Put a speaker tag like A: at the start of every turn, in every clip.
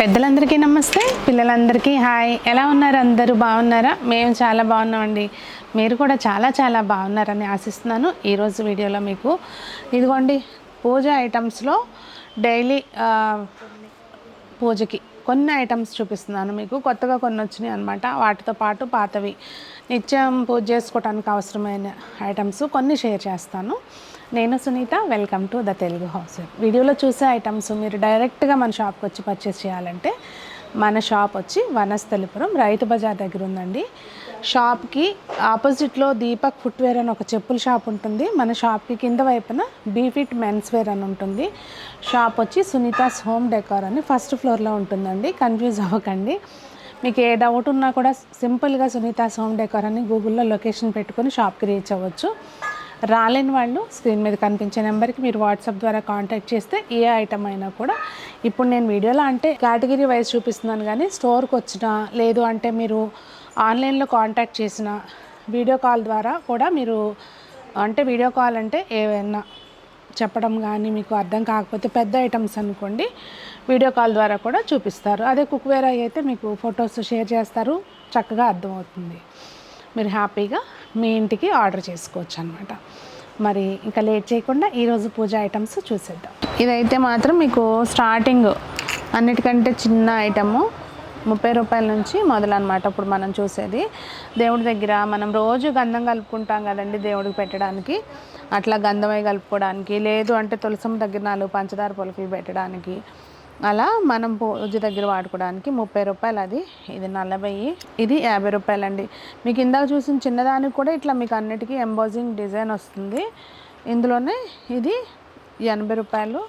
A: పెద్దలందరికీ నమస్తే, పిల్లలందరికీ హాయ్. ఎలా ఉన్నారు? అందరూ బాగున్నారా? మేము చాలా బాగున్నామండి. మీరు కూడా చాలా చాలా బాగున్నారని ఆశిస్తున్నాను. ఈరోజు వీడియోలో మీకు ఇదిగోండి పూజ ఐటమ్స్లో డైలీ పూజకి కొన్ని ఐటమ్స్ చూపిస్తున్నాను. మీకు కొత్తగా కొన్ని వచ్చినాయి అనమాట. వాటితో పాటు పాతవి నిత్యం పూజ చేసుకోవడానికి అవసరమైన ఐటమ్స్ కొన్ని షేర్ చేస్తాను. నేను Sunitha, welcome to the Telugu house. వీడియోలో చూసే ఐటమ్స్ మీరు డైరెక్ట్గా మన షాప్కి వచ్చి పర్చేస్ చేయాలంటే మన షాప్ వచ్చి వనస్థలిపురం రైతు బజార్ దగ్గర ఉందండి. షాప్కి ఆపోజిట్లో దీపక్ ఫుట్వేర్ అని ఒక చెప్పుల షాప్ ఉంటుంది. మన షాప్కి కింద వైపున బీఫిట్ మెన్స్ వేర్ అని ఉంటుంది. షాప్ వచ్చి సునీతాస్ హోమ్ డెకార్ అని ఫస్ట్ ఫ్లోర్లో ఉంటుందండి. కన్ఫ్యూజ్ అవ్వకండి. మీకు ఏ డౌట్ ఉన్నా కూడా సింపుల్గా సునీతాస్ హోమ్ డెకార్ అని గూగుల్లో లొకేషన్ పెట్టుకొని షాప్కి రీచ్ అవ్వచ్చు. రాలేని వాళ్ళు స్క్రీన్ మీద కనిపించే నెంబర్కి మీరు వాట్సాప్ ద్వారా కాంటాక్ట్ చేస్తే ఏ ఐటమ్ అయినా కూడా ఇప్పుడు నేను వీడియోలో అంటే కేటగిరీ వైజ్ చూపిస్తున్నాను, కానీ స్టోర్కి వచ్చినా లేదు అంటే మీరు ఆన్లైన్లో కాంటాక్ట్ చేసిన వీడియో కాల్ ద్వారా కూడా మీరు అంటే వీడియో కాల్ అంటే ఏమైనా చెప్పడం కానీ మీకు అర్థం కాకపోతే పెద్ద ఐటమ్స్ అనుకోండి వీడియో కాల్ ద్వారా కూడా చూపిస్తారు. అదే కుక్వేర్ అయితే మీకు ఫొటోస్ షేర్ చేస్తారు, చక్కగా అర్థమవుతుంది. మీరు హ్యాపీగా మీ ఇంటికి ఆర్డర్ చేసుకోవచ్చు అనమాట. మరి ఇంకా లేట్ చేయకుండా ఈరోజు పూజ ఐటమ్స్ చూసేద్దాం. ఇదైతే మాత్రం మీకు స్టార్టింగ్ అన్నిటికంటే చిన్న ఐటము 30 రూపాయల నుంచి మొదలన్నమాట. ఇప్పుడు మనం చూసేది దేవుడి దగ్గర మనం రోజు గంధం కలుపుకుంటాం కదండి దేవుడికి పెట్టడానికి. అట్లా గంధమై కలుపుకోవడానికి, లేదు అంటే తులసం దగ్గర 4 పంచదార పొలకలు పెట్టడానికి, అలా మనం పూజ దగ్గర వాడుకోవడానికి 30 రూపాయలు. అది ఇది 40, ఇది 50 రూపాయలండి. మీకు ఇందాక చూసిన చిన్నదానికి కూడా ఇట్లా మీకు అన్నిటికీ ఎంబోజింగ్ డిజైన్ వస్తుంది. ఇందులోనే ఇది 80 రూపాయలు,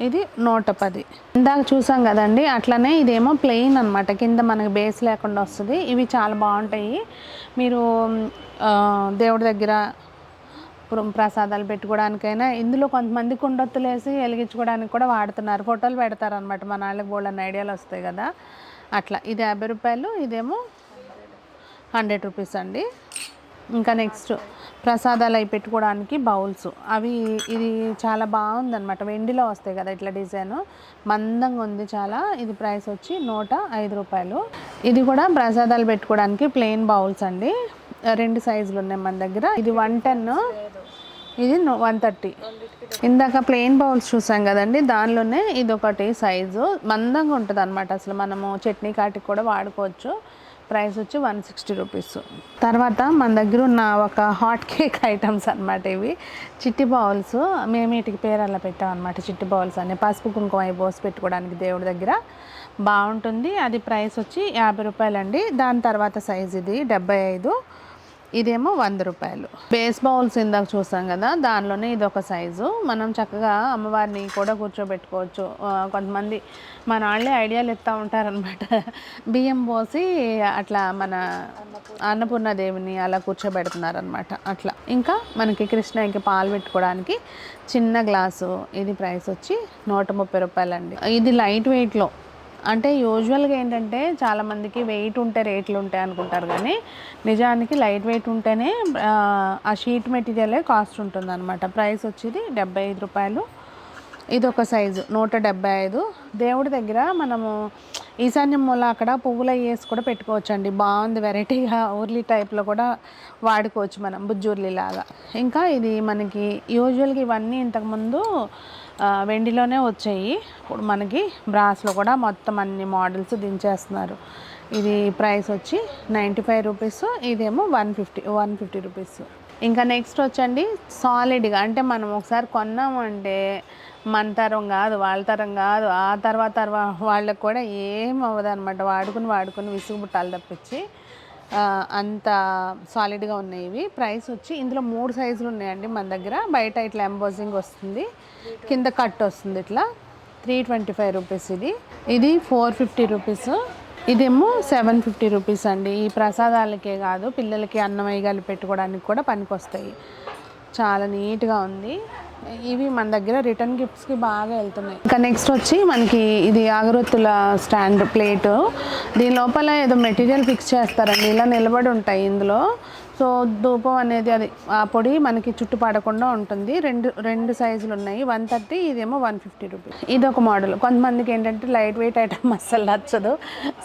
A: ఇది 110. ఇందాక చూసాం కదండి, అట్లనే ఇదేమో ప్లెయిన్ అనమాట, కింద మనకి బేస్ లేకుండా వస్తుంది. ఇవి చాలా బాగుంటాయి. మీరు దేవుడి దగ్గర ప్రసాదాలు పెట్టుకోవడానికైనా ఇందులో కొంతమంది కుండొత్తులు వేసి వెలిగించుకోవడానికి కూడా వాడుతున్నారు. ఫోటోలు పెడతారనమాట, మన వాళ్ళకి బోల్డన్ని ఐడియాలు వస్తాయి కదా అట్లా. ఇది 50 రూపాయలు, ఇదేమో 100 రూపీస్ అండి. ఇంకా నెక్స్ట్ ప్రసాదాలు అవి పెట్టుకోవడానికి బౌల్స్, అవి ఇది చాలా బాగుందన్నమాట. వెండిలో వస్తాయి కదా ఇట్లా డిజైన్, మందంగా ఉంది చాలా. ఇది ప్రైస్ వచ్చి 105 రూపాయలు. ఇది కూడా ప్రసాదాలు పెట్టుకోవడానికి ప్లెయిన్ బౌల్స్ అండి. 2 సైజులు ఉన్నాయి మన దగ్గర. ఇది 110, ఇది 130. ఇందాక ప్లెయిన్ బౌల్స్ చూసాం కదండి, దానిలోనే ఇది ఒకటి సైజు మందంగా ఉంటుంది అనమాట. అసలు మనము చట్నీ కాటికి కూడా వాడుకోవచ్చు. ప్రైస్ వచ్చి 160 రూపీస్. తర్వాత మన దగ్గర ఉన్న ఒక హాట్ కేక్ ఐటమ్స్ అనమాట ఇవి, చిట్టి బౌల్స్. మేము వీటికి పేరు అలా పెట్టాం అనమాట, చిట్టి బౌల్స్ అని. పసుపు కుంకుమ అవి పోసి పెట్టుకోవడానికి దేవుడి దగ్గర బాగుంటుంది. అది ప్రైస్ వచ్చి 50 రూపాయలండి. దాని తర్వాత సైజ్ ఇది 75, ఇదేమో 100 రూపాయలు. బేస్ బౌల్స్ ఇందాక చూసాం కదా, దానిలోనే ఇది ఒక సైజు. మనం చక్కగా అమ్మవారిని కూడా కూర్చోబెట్టుకోవచ్చు. కొంతమంది మన వాళ్ళే ఐడియాలు ఇస్తూ ఉంటారనమాట, బియ్యం పోసి అట్లా మన అన్నపూర్ణాదేవిని అలా కూర్చోబెడుతున్నారనమాట అట్లా. ఇంకా మనకి కృష్ణయ్యకి పాలు పెట్టుకోవడానికి చిన్న గ్లాసు, ఇది ప్రైస్ వచ్చి 130 రూపాయలండి. ఇది లైట్ వెయిట్లో, అంటే యూజువల్గా ఏంటంటే చాలామందికి వెయిట్ ఉంటే రేట్లు ఉంటాయి అనుకుంటారు, కానీ నిజానికి లైట్ వెయిట్ ఉంటేనే ఆ షీట్ మెటీరియలే కాస్ట్ ఉంటుంది అనమాట. ప్రైస్ వచ్చేది 75 రూపాయలు. ఇది ఒక సైజు 175. దేవుడి దగ్గర మనము ఈశాన్యం మూల అక్కడ పువ్వులు వేసి కూడా పెట్టుకోవచ్చు అండి, బాగుంది. వెరైటీగా ఊర్లీ టైప్లో కూడా వాడుకోవచ్చు మనం, బుజ్జూర్లీ లాగా. ఇంకా ఇది మనకి యూజువల్గా ఇవన్నీ ఇంతకుముందు వెండిలోనే వచ్చాయి, ఇప్పుడు మనకి బ్రాస్లో కూడా మొత్తం అన్ని మోడల్స్ దించేస్తున్నారు. ఇది ప్రైస్ వచ్చి 95 రూపీస్, ఇదేమో 150 రూపీస్. ఇంకా నెక్స్ట్ వచ్చండి సాలిడ్గా, అంటే మనం ఒకసారి కొన్నాము అంటే మన తరం కాదు, వాళ్ళ తరం కాదు, ఆ తర్వాత వాళ్ళకి కూడా ఏం అవ్వదు అనమాట. వాడుకుని విసుగు పుట్టాలి తప్పించి అంత సాలిడ్గా ఉన్నాయి ఇవి. ప్రైస్ వచ్చి ఇందులో 3 సైజులు ఉన్నాయండి మన దగ్గర. బయట ఇట్లా ఎంబోజింగ్ వస్తుంది, కింద కట్ వస్తుంది ఇట్లా. 325 రూపీస్ ఇది. ఇది 450 రూపీస్, ఇదేమో 750 రూపీస్ అండి. ఈ ప్రసాదాలకే కాదు, పిల్లలకి అన్నం వేయగలి పెట్టుకోవడానికి కూడా పనికొస్తాయి. చాలా నీట్గా ఉంది. ఇవి మన దగ్గర రిటర్న్ గిఫ్ట్స్కి బాగా వెళ్తున్నాయి. ఇంకా నెక్స్ట్ వచ్చి మనకి ఇది అగరొత్తుల స్టాండ్ ప్లేటు. దీని లోపల ఏదో మెటీరియల్ ఫిక్స్ చేస్తారండి, ఇలా నిలబడి ఉంటాయి. ఇందులో సో ధూపం అనేది అది ఆ పొడి మనకి చుట్టు పడకుండా ఉంటుంది. రెండు సైజులు ఉన్నాయి, 130, ఇదేమో 150 రూపీస్. ఇది ఒక మోడల్. కొంతమందికి ఏంటంటే లైట్ వెయిట్ ఐటమ్ అస్సలు నచ్చదు,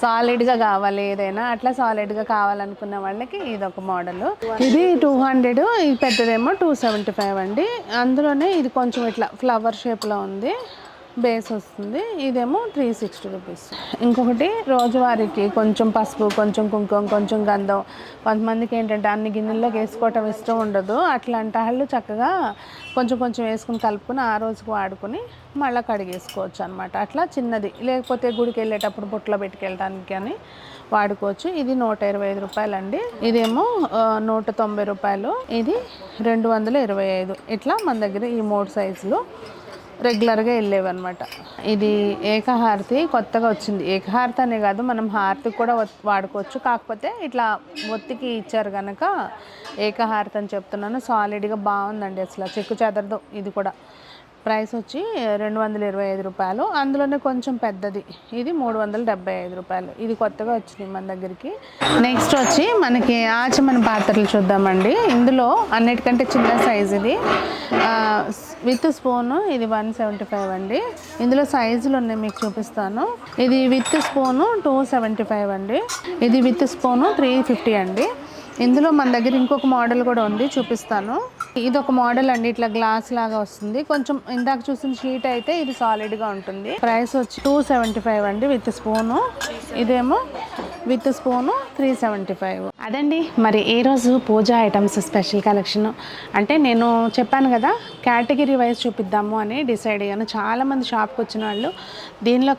A: సాలిడ్గా కావాలి ఏదైనా, అట్లా సాలిడ్గా కావాలనుకున్న వాళ్ళకి ఇది ఒక మోడల్. ఇది 200, ఇది పెద్దదేమో 275 అండి. అందులోనే ఇది కొంచెం ఇట్లా ఫ్లవర్ షేప్లో ఉంది, బేస్ వస్తుంది. ఇదేమో 360 రూపీస్. ఇంకొకటి రోజువారీకి కొంచెం పసుపు, కొంచెం కుంకుమ, కొంచెం గంధం. కొంతమందికి ఏంటంటే అన్ని గిన్నెల్లోకి వేసుకోవటం ఇష్టం ఉండదు, అట్లాంటి వాళ్ళు చక్కగా కొంచెం కొంచెం వేసుకుని కలుపుకొని ఆ రోజుకి వాడుకొని మళ్ళీ కడిగేసుకోవచ్చు అనమాట. అట్లా చిన్నది, లేకపోతే గుడికి వెళ్ళేటప్పుడు బుట్టలో పెట్టుకెళ్ళడానికి అని వాడుకోవచ్చు. ఇది 125 రూపాయలండి. ఇదేమో 190 రూపాయలు. ఇది 225. ఇట్లా మన దగ్గర ఈ 3 సైజులు రెగ్యులర్గా వెళ్ళేవి అనమాట. ఇది ఏకహారతి కొత్తగా వచ్చింది. ఏకహారతి అనే కాదు, మనం హారతి కూడా వాడుకోవచ్చు. కాకపోతే ఇట్లా ఒత్తికి ఇచ్చారు కనుక ఏకహారతి అని చెప్తున్నాను. సాలిడ్గా బాగుందండి, అసలు చెక్కు చెదరదు. ఇది కూడా ప్రైస్ వచ్చి 225 రూపాయలు. అందులోనే కొంచెం పెద్దది, ఇది 375 రూపాయలు. ఇది కొత్తగా వచ్చింది మన దగ్గరికి. నెక్స్ట్ వచ్చి మనకి ఆచమన పాత్రలు చూద్దామండి. ఇందులో అన్నిటికంటే చిన్న సైజు ఇది, విత్ స్పూను. ఇది 175 అండి. ఇందులో సైజులు ఉన్నాయి, మీకు చూపిస్తాను. ఇది విత్ స్పూను 275 అండి. ఇది విత్ స్పూను 350 అండి. ఇందులో మన దగ్గర ఇంకొక మోడల్ కూడా ఉంది, చూపిస్తాను. ఇది ఒక మోడల్ అండి, ఇట్లా గ్లాస్ లాగా వస్తుంది. కొంచెం ఇందాక చూసిన షీట్ అయితే ఇది సాలిడ్గా ఉంటుంది. ప్రైస్ వచ్చి 275 అండి విత్ స్పూను. ఇదేమో విత్ స్పూను 375. అదండి మరి ఈరోజు పూజ ఐటమ్స్ స్పెషల్ కలెక్షన్. అంటే నేను చెప్పాను కదా, కేటగిరీ వైజ్ చూపిద్దాము అని డిసైడ్ అయ్యాను. చాలామంది షాప్కి వచ్చిన వాళ్ళు దీనిలో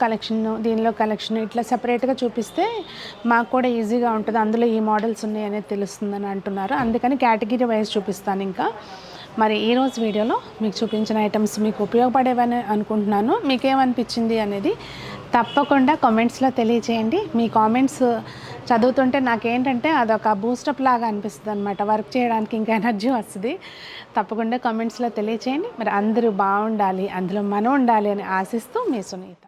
A: కలెక్షన్ ఇట్లా సెపరేట్గా చూపిస్తే మాకు కూడా ఈజీగా ఉంటుంది, అందులో ఈ మోడల్స్ ఉన్నాయి అనేది తెలుస్తుందని అంటున్నారు. అందుకని కేటగిరీ వైజ్ చూపిస్తాను. ఇంకా మరి ఈరోజు వీడియోలో మీకు చూపించిన ఐటమ్స్ మీకు ఉపయోగపడేవని అనుకుంటున్నాను. మీకేమనిపించింది అనేది తప్పకుండా కామెంట్స్లో తెలియచేయండి. మీ కామెంట్స్ చదువుతుంటే నాకేంటంటే అదొక బూస్టప్ లాగా అనిపిస్తుంది అనమాట, వర్క్ చేయడానికి ఇంకా ఎనర్జీ వస్తుంది. తప్పకుండా కామెంట్స్లో తెలియచేయండి. మరి అందరూ బాగుండాలి, అందులో మనం ఉండాలి అని ఆశిస్తూ మీ సునీత.